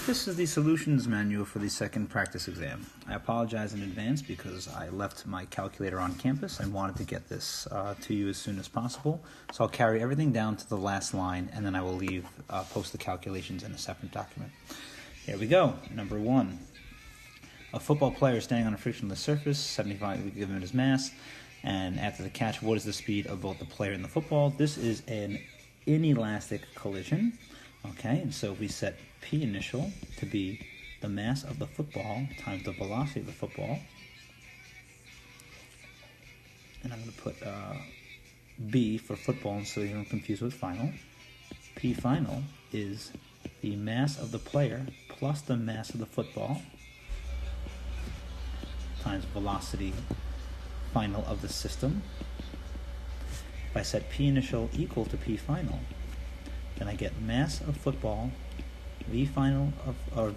This is the solutions manual for the second practice exam. I apologize in advance because I left my calculator on campus and wanted to get this to you as soon as possible. So I'll carry everything down to the last line and then I will post the calculations in a separate document. Here we go. Number 1. A football player standing on a frictionless surface, 75 we give him his mass, and after the catch, what is the speed of both the player and the football? This is an inelastic collision. Okay, and so if we set P initial to be the mass of the football times the velocity of the football, and I'm going to put B for football so you don't confuse with final. P final is the mass of the player plus the mass of the football times velocity final of the system. If I set P initial equal to P final, then I get mass of football, V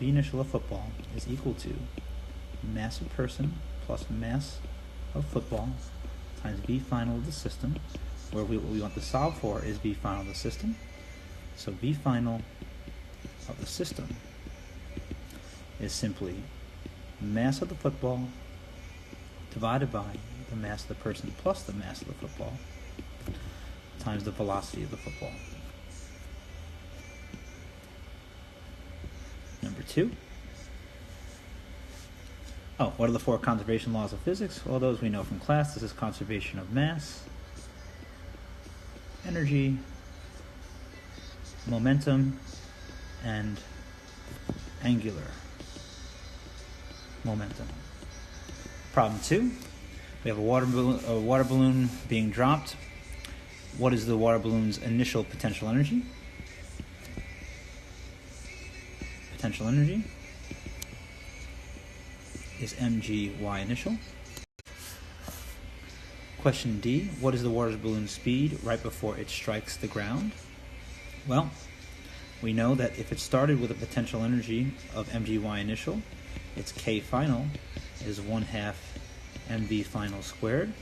initial of football is equal to mass of person plus mass of football times V final of the system, where what we want to solve for is V final of the system. So V final of the system is simply mass of the football divided by the mass of the person plus the mass of the football times the velocity of the football. Number 2. What are the 4 conservation laws of physics? Well, those we know from class. This is conservation of mass, energy, momentum, and angular momentum. Problem 2. We have a water balloon being dropped. What is the water balloon's initial potential energy? Potential energy is mgy initial. Question D, what is the water balloon's speed right before it strikes the ground? Well, we know that if it started with a potential energy of mgy initial, its K final is 1/2 mv final squared.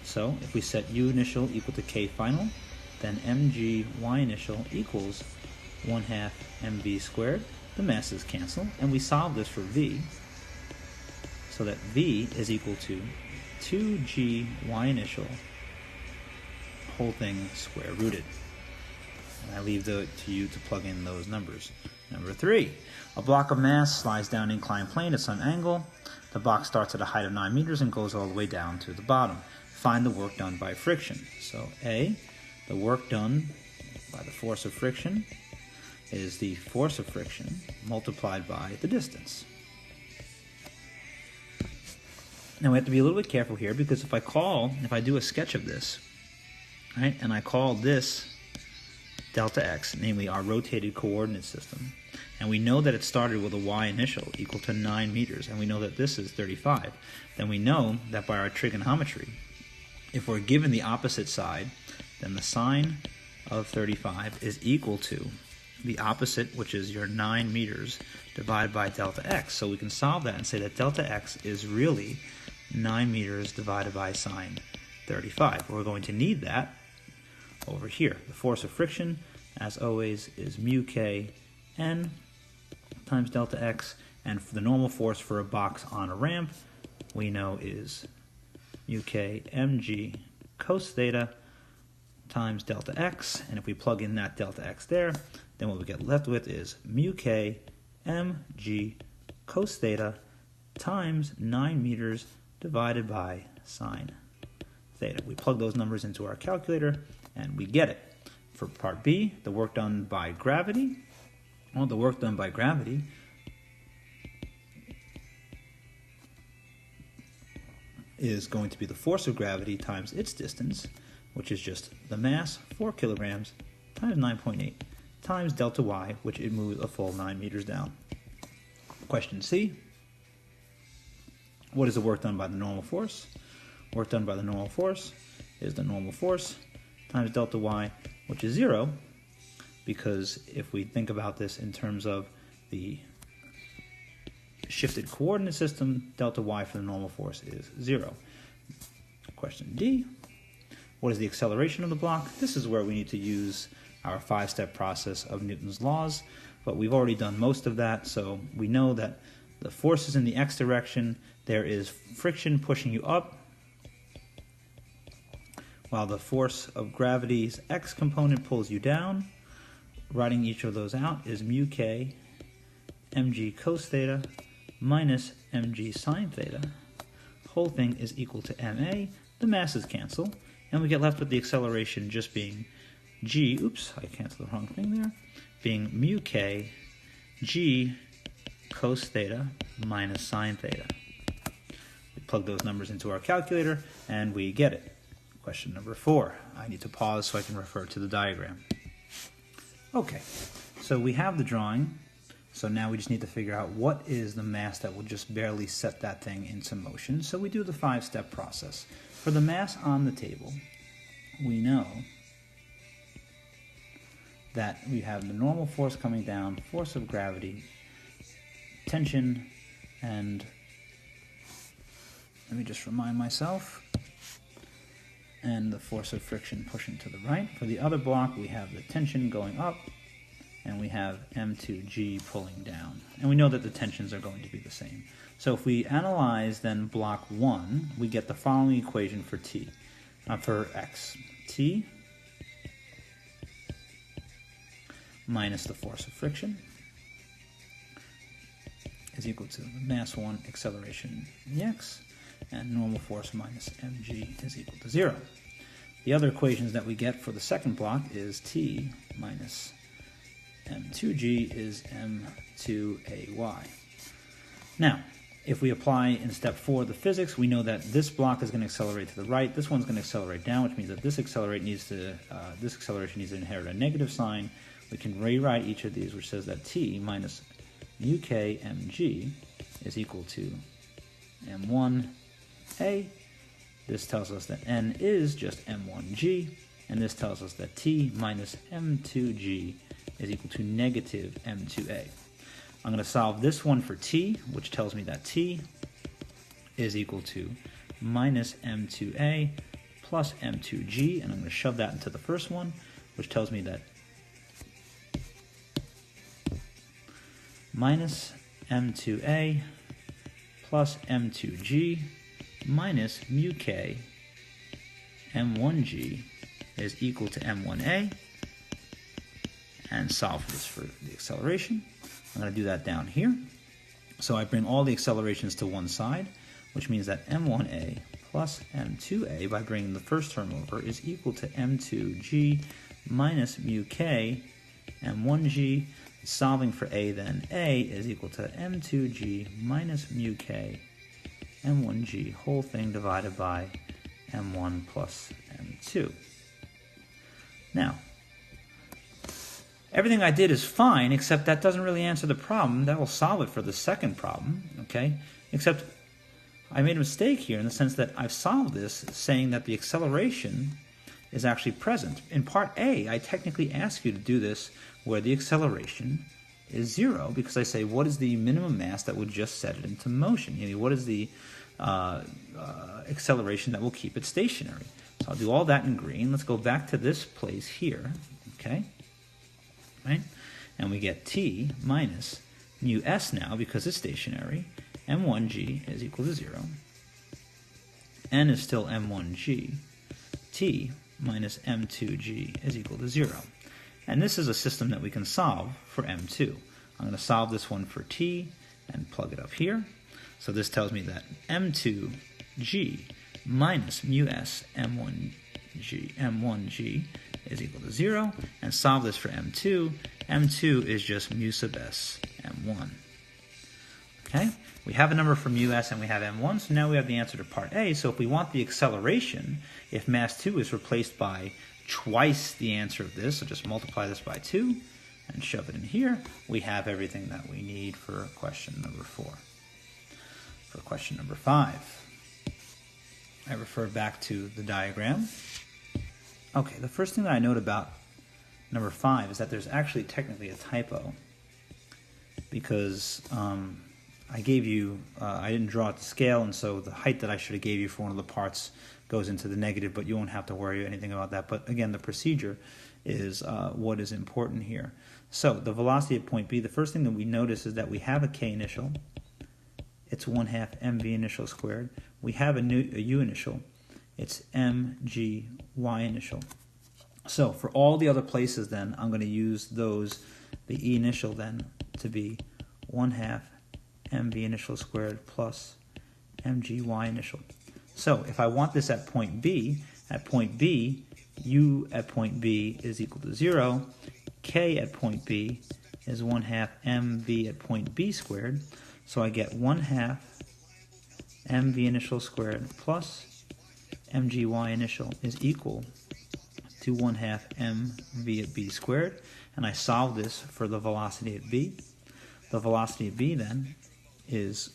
So if we set U initial equal to K final, then mgy initial equals 1/2 mv squared. The masses cancel, and we solve this for V, so that V is equal to 2gy initial, whole thing square rooted. And I leave it to you to plug in those numbers. Number 3, a block of mass slides down an inclined plane at some angle. The block starts at a height of 9 meters and goes all the way down to the bottom. Find the work done by friction. So A, the work done by the force of friction is the force of friction multiplied by the distance. Now we have to be a little bit careful here, because if I do a sketch of this, right, and I call this delta x, namely our rotated coordinate system, and we know that it started with a y initial equal to 9 meters, and we know that this is 35, then we know that by our trigonometry, if we're given the opposite side, then the sine of 35 is equal to the opposite, which is your 9 meters, divided by delta x. So we can solve that and say that delta x is really 9 meters divided by sine 35. We're going to need that over here. The force of friction, as always, is mu k n times delta x, and for the normal force for a box on a ramp, we know is mu k mg cos theta times delta x, and if we plug in that delta x there, then what we get left with is mu k mg cos theta times 9 meters divided by sine theta. We plug those numbers into our calculator and we get it. For part B, the work done by gravity, well, the work done by gravity is going to be the force of gravity times its distance, which is just the mass, 4 kilograms, times 9.8, times delta y, which it moves a full 9 meters down. Question C, what is the work done by the normal force? Work done by the normal force is the normal force times delta y, which is 0, because if we think about this in terms of the shifted coordinate system, delta y for the normal force is 0. Question D, what is the acceleration of the block? This is where we need to use our 5-step process of Newton's laws. but we've already done most of that, so we know that the force is in the x direction. There is friction pushing you up, while the force of gravity's x component pulls you down. Writing each of those out is mu k mg cos theta minus mg sine theta. Whole thing is equal to ma. The masses cancel, and we get left with the acceleration just being g, oops, I canceled the wrong thing there, being mu k g cos theta minus sine theta. We plug those numbers into our calculator, and we get it. Question number 4. I need to pause so I can refer to the diagram. Okay, so we have the drawing, so now we just need to figure out what is the mass that will just barely set that thing into motion. So we do the 5-step process. For the mass on the table, we know that we have the normal force coming down, force of gravity, tension, and let me just remind myself, and the force of friction pushing to the right. For the other block, we have the tension going up, and we have M2G pulling down. And we know that the tensions are going to be the same. So if we analyze then block 1, we get the following equation for T, for X. T minus the force of friction is equal to mass 1 acceleration in the X, and normal force minus mg is equal to 0. The other equations that we get for the second block is T minus m2g is m2ay. Now, if we apply in step 4 the physics, we know that this block is going to accelerate to the right, this one's going to accelerate down, which means that this acceleration needs to inherit a negative sign. We can rewrite each of these, which says that T minus mu k mg is equal to m1a. This tells us that n is just m1g, and this tells us that T minus m2g is equal to negative m2a. I'm going to solve this one for T, which tells me that T is equal to minus m2a plus m2g, and I'm going to shove that into the first one, which tells me that minus m2a plus m2g minus mu k m1g is equal to m1a, and solve this for the acceleration. I'm going to do that down here. So I bring all the accelerations to one side, which means that m1a plus m2a, by bringing the first term over, is equal to m2g minus mu k m1g. Solving for a, then a is equal to m2g minus mu k m1g, whole thing divided by m1 plus m2. Now, everything I did is fine, except that doesn't really answer the problem. That will solve it for the second problem, okay? Except I made a mistake here in the sense that I've solved this saying that the acceleration is actually present. In part A, I technically ask you to do this where the acceleration is 0, because I say, what is the minimum mass that would just set it into motion? You know, what is the acceleration that will keep it stationary? So I'll do all that in green. Let's go back to this place here, okay? Right? And we get T minus mu s now, because it's stationary. m1g is equal to 0. N is still m1g. T minus m2g is equal to 0. And this is a system that we can solve for m2. I'm going to solve this one for t and plug it up here. So this tells me that m2g minus mu s m1g is equal to 0. And solve this for m2. m2 is just mu sub s m1. Okay? We have a number for mu s and we have m1, so now we have the answer to part A. So if we want the acceleration, if mass 2 is replaced by twice the answer of this, so just multiply this by 2 and shove it in here, we have everything that we need for question number 4. For question number 5, I refer back to the diagram. Okay, the first thing that I note about number 5 is that there's actually technically a typo, because I gave you, I didn't draw it to scale, and so the height that I should have gave you for one of the parts goes into the negative, but you won't have to worry anything about that. But again, the procedure is what is important here. So the velocity at point B, the first thing that we notice is that we have a K initial. It's 1/2 mv initial squared. We have a U initial. It's mgy initial. So for all the other places then, I'm going to use those, the E initial then, to be 1/2 mv initial squared plus mgy initial. So if I want this at point B, U at point B is equal to 0. K at point B is 1/2 mv at point B squared. So I get 1/2 mv initial squared plus mgy initial is equal to 1/2 mv at B squared. And I solve this for the velocity at B. The velocity at B then is,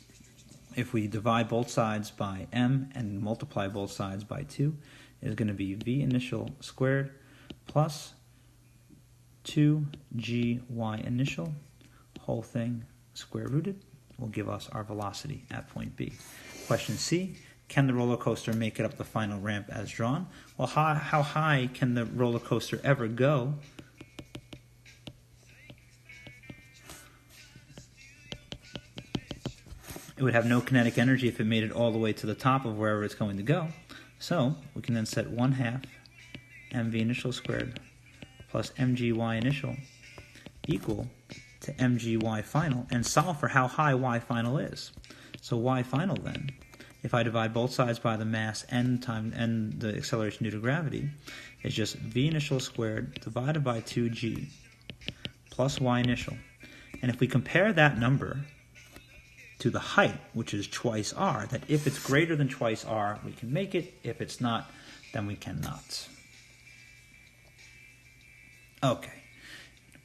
if we divide both sides by m and multiply both sides by 2, is going to be v initial squared plus 2gy initial, whole thing square rooted, will give us our velocity at point B. Question C, can the roller coaster make it up the final ramp as drawn? Well, how high can the roller coaster ever go? It would have no kinetic energy if it made it all the way to the top of wherever it's going to go. So we can then set 1/2 mv initial squared plus mgy initial equal to mgy final and solve for how high y final is. So y final then, if I divide both sides by the mass n the acceleration due to gravity, is just v initial squared divided by 2g plus y initial. And if we compare that number to the height, which is twice r, that if it's greater than twice r, we can make it. If it's not, then we cannot. Okay,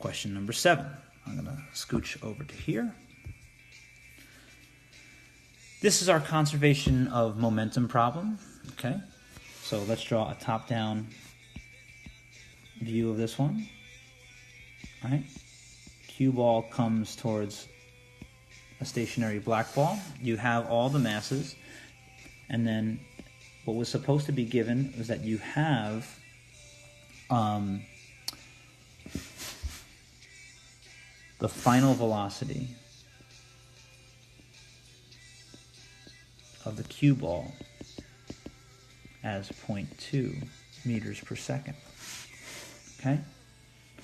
question number 7. I'm going to scooch over to here. This is our conservation of momentum problem. Okay, so let's draw a top-down view of this one. All right, cue ball comes towards a stationary black ball. You have all the masses, and then what was supposed to be given was that you have the final velocity of the cue ball as 0.2 meters per second. Okay?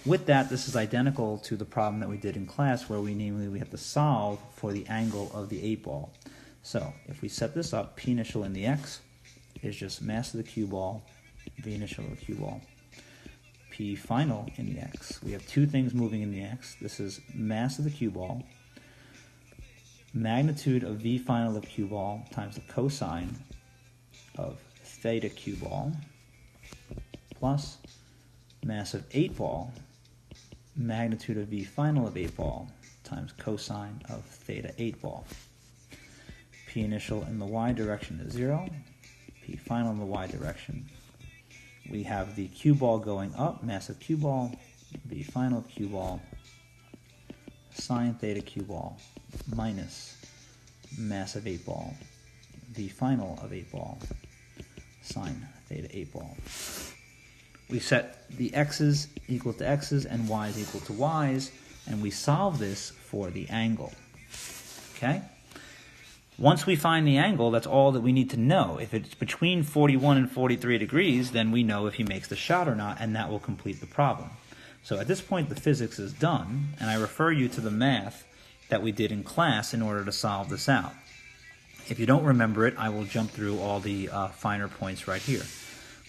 With that, this is identical to the problem that we did in class where we have to solve for the angle of the 8 ball. So if we set this up, P initial in the X is just mass of the cue ball, V initial of the cue ball. P final in the X. We have two things moving in the X. This is mass of the cue ball, magnitude of V final of cue ball times the cosine of theta cue ball plus mass of 8 ball, magnitude of V final of 8 ball times cosine of theta 8 ball. P initial in the y direction is 0. P final in the y direction. We have the cue ball going up, mass of cue ball, V final of cue ball, sine theta cue ball minus mass of 8 ball, V final of 8 ball, sine theta 8 ball. We set the x's equal to x's and y's equal to y's, and we solve this for the angle. Okay? Once we find the angle, that's all that we need to know. If it's between 41 and 43 degrees, then we know if he makes the shot or not, and that will complete the problem. So at this point, the physics is done, and I refer you to the math that we did in class in order to solve this out. If you don't remember it, I will jump through all the finer points right here.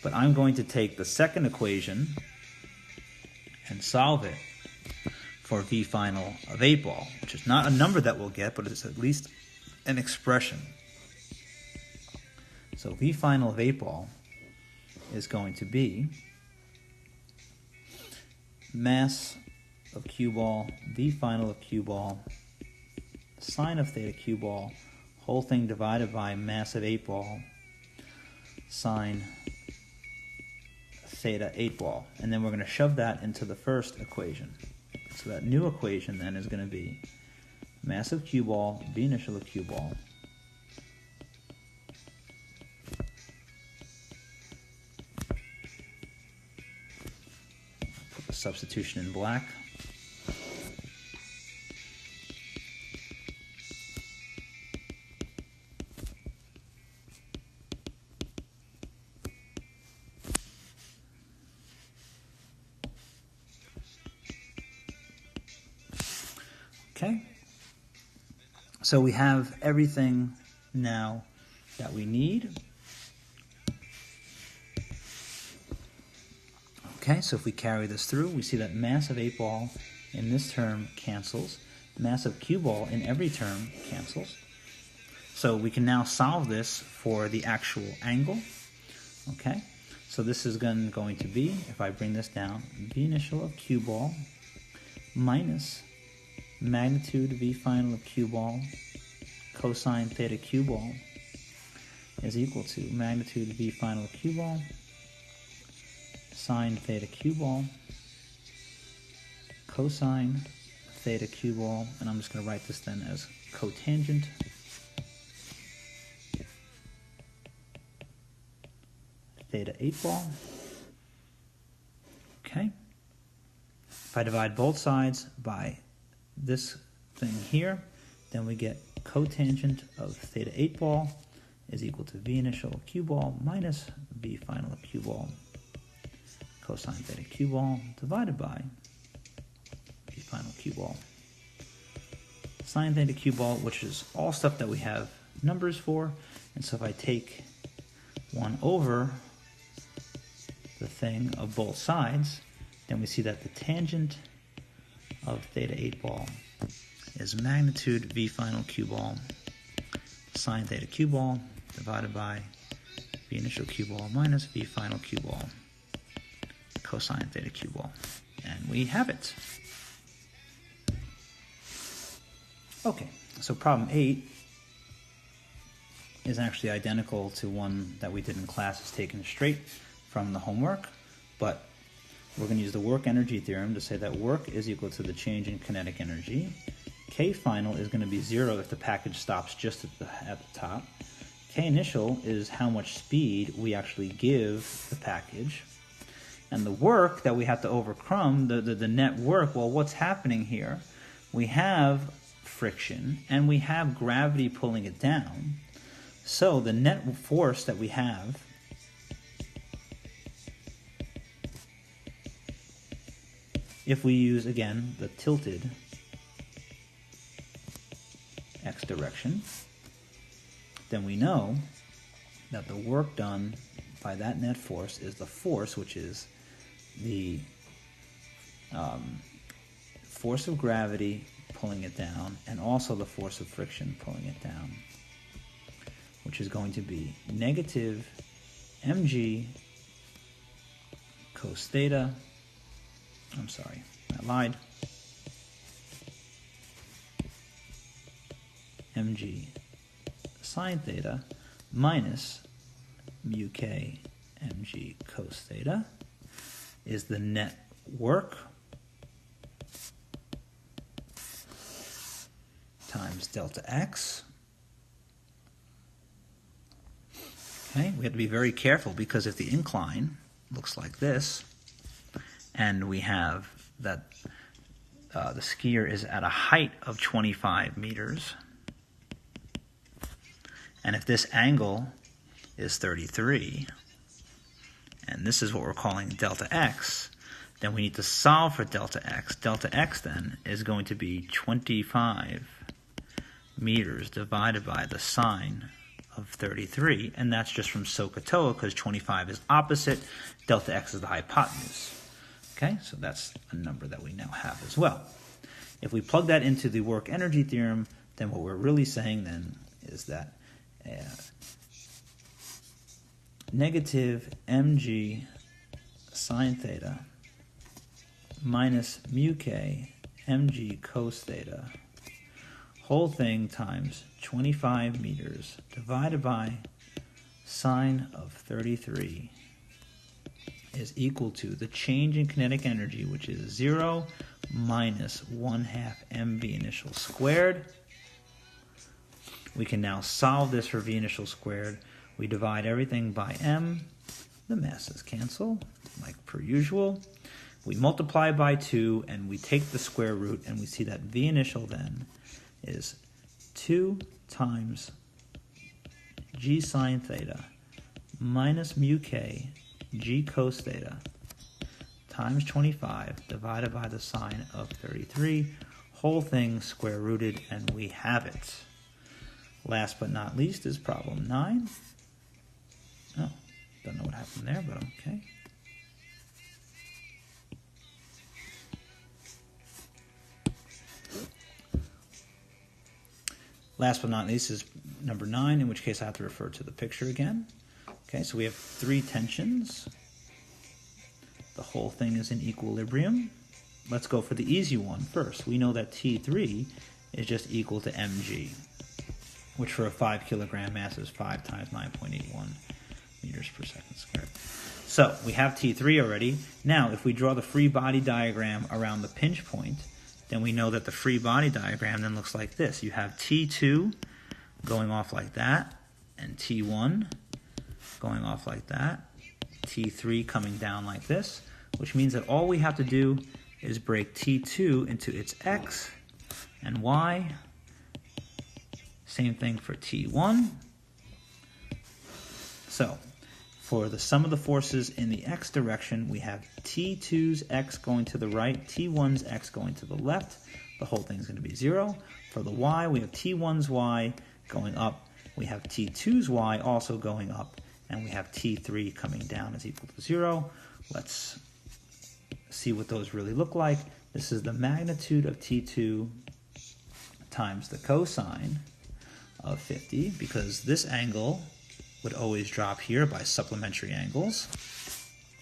But I'm going to take the second equation and solve it for V final of 8 ball, which is not a number that we'll get, but it's at least an expression. So V final of 8 ball is going to be mass of cue ball, V final of cue ball, sine of theta cue ball, whole thing divided by mass of 8 ball, sine theta 8 ball. And then we're going to shove that into the first equation. So that new equation then is going to be mass of cue ball, V initial of cue ball, put the substitution in black. Okay, so we have everything now that we need. Okay, so if we carry this through, we see that mass of 8 ball in this term cancels. Mass of cue ball in every term cancels. So we can now solve this for the actual angle. Okay, so this is going to be, if I bring this down, V initial of cue ball minus magnitude V final of cue ball cosine theta cue ball is equal to magnitude V final of cue ball sine theta cue ball cosine theta cue ball, and I'm just going to write this then as cotangent theta 8 ball. Okay, if I divide both sides by this thing here, then we get cotangent of theta 8 ball is equal to V initial of cue ball minus V final of cue ball cosine theta cue ball divided by V final cue ball sine theta cue ball, which is all stuff that we have numbers for. And so if I take 1 over the thing of both sides, then we see that the tangent of theta 8 ball is magnitude V final cue ball sine theta cue ball divided by V initial cue ball minus V final cue ball cosine theta cue ball. And we have it. Okay, so problem 8 is actually identical to one that we did in class. It's taken straight from the homework, but we're going to use the work energy theorem to say that work is equal to the change in kinetic energy. K final is going to be 0 if the package stops just at the top. K initial is how much speed we actually give the package. And the work that we have to overcome, the net work, well, what's happening here? We have friction and we have gravity pulling it down. So the net force that we have if we use, again, the tilted x direction, then we know that the work done by that net force is the force, which is the force of gravity pulling it down, and also the force of friction pulling it down, which is going to be negative mg cos theta. I'm sorry, I lied. Mg sine theta minus mu k mg cos theta is the net work times delta x. Okay, we have to be very careful because if the incline looks like this, and we have that the skier is at a height of 25 meters, and if this angle is 33, and this is what we're calling delta x, then we need to solve for delta x. Delta x then is going to be 25 meters divided by the sine of 33, and that's just from SOHCAHTOA because 25 is opposite, delta x is the hypotenuse. Okay, so that's a number that we now have as well. If we plug that into the work energy theorem, then what we're really saying then is that negative mg sine theta minus mu k mg cos theta whole thing times 25 meters divided by sine of 33 is equal to the change in kinetic energy, which is 0 minus 1/2 mv initial squared. We can now solve this for v initial squared. We divide everything by m. The masses cancel, like per usual. We multiply by 2, and we take the square root, and we see that v initial then is 2 times g sine theta minus mu k g cos theta times 25 divided by the sine of 33, whole thing square rooted, and we have it. Last but not least is problem 9. Oh, don't know what happened there, but okay. Last but not least is number 9, in which case I have to refer to the picture again. Okay, so we have 3 tensions. The whole thing is in equilibrium. Let's go for the easy one first. We know that T3 is just equal to mg, which for a 5 kilogram mass is 5 times 9.81 meters per second squared. So we have T3 already. Now, if we draw the free body diagram around the pinch point, then we know that the free body diagram then looks like this. You have T2 going off like that, and T1 going off like that, T3 coming down like this, which means that all we have to do is break T2 into its x and y. Same thing for T1. So, for the sum of the forces in the x direction, we have T2's x going to the right, T1's x going to the left. The whole thing's going to be 0. For the y, we have T1's y going up. We have T2's y also going up. And we have T3 coming down is equal to 0. Let's see what those really look like. This is the magnitude of T2 times the cosine of 50, because this angle would always drop here by supplementary angles.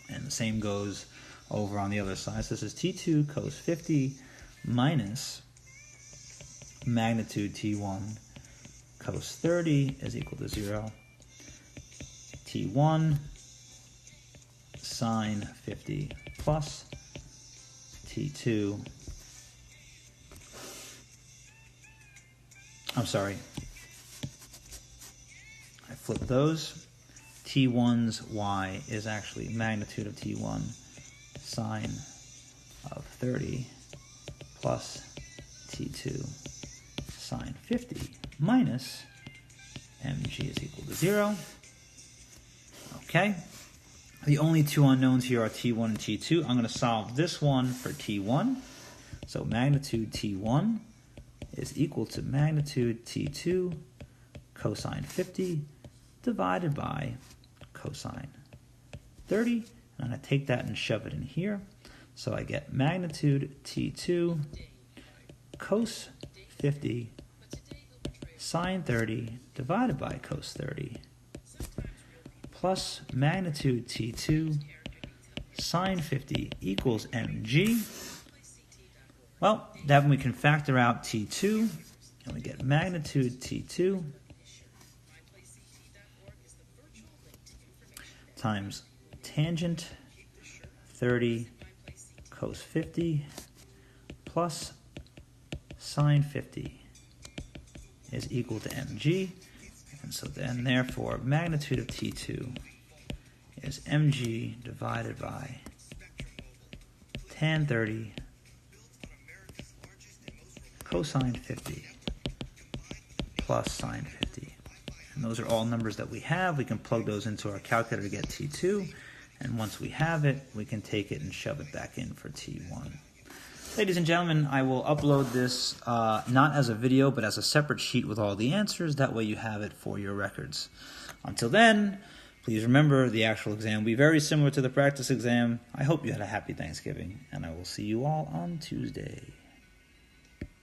And the same goes over on the other side. So this is T2 cos 50 minus magnitude T1 cos 30 is equal to 0. T1 sine 50 plus T2, I'm sorry, I flipped those. T1's y is actually magnitude of T1 sine of 30 plus T2 sine 50 minus mg is equal to 0. Okay, the only 2 unknowns here are T1 and T2. I'm going to solve this one for T1. So magnitude T1 is equal to magnitude T2 cosine 50 divided by cosine 30. And I'm going to take that and shove it in here. So I get magnitude T2 cos 50 sine 30 divided by cos 30 plus magnitude T2 sine 50 equals mg. Well, then we can factor out T2, and we get magnitude T2 times tangent 30 cos 50 plus sine 50 is equal to mg. And so then, therefore, magnitude of T2 is mg divided by tan 30 cosine 50 plus sine 50. And those are all numbers that we have. We can plug those into our calculator to get T2. And once we have it, we can take it and shove it back in for T1. Ladies and gentlemen, I will upload this not as a video, but as a separate sheet with all the answers. That way you have it for your records. Until then, please remember the actual exam will be very similar to the practice exam. I hope you had a happy Thanksgiving, and I will see you all on Tuesday.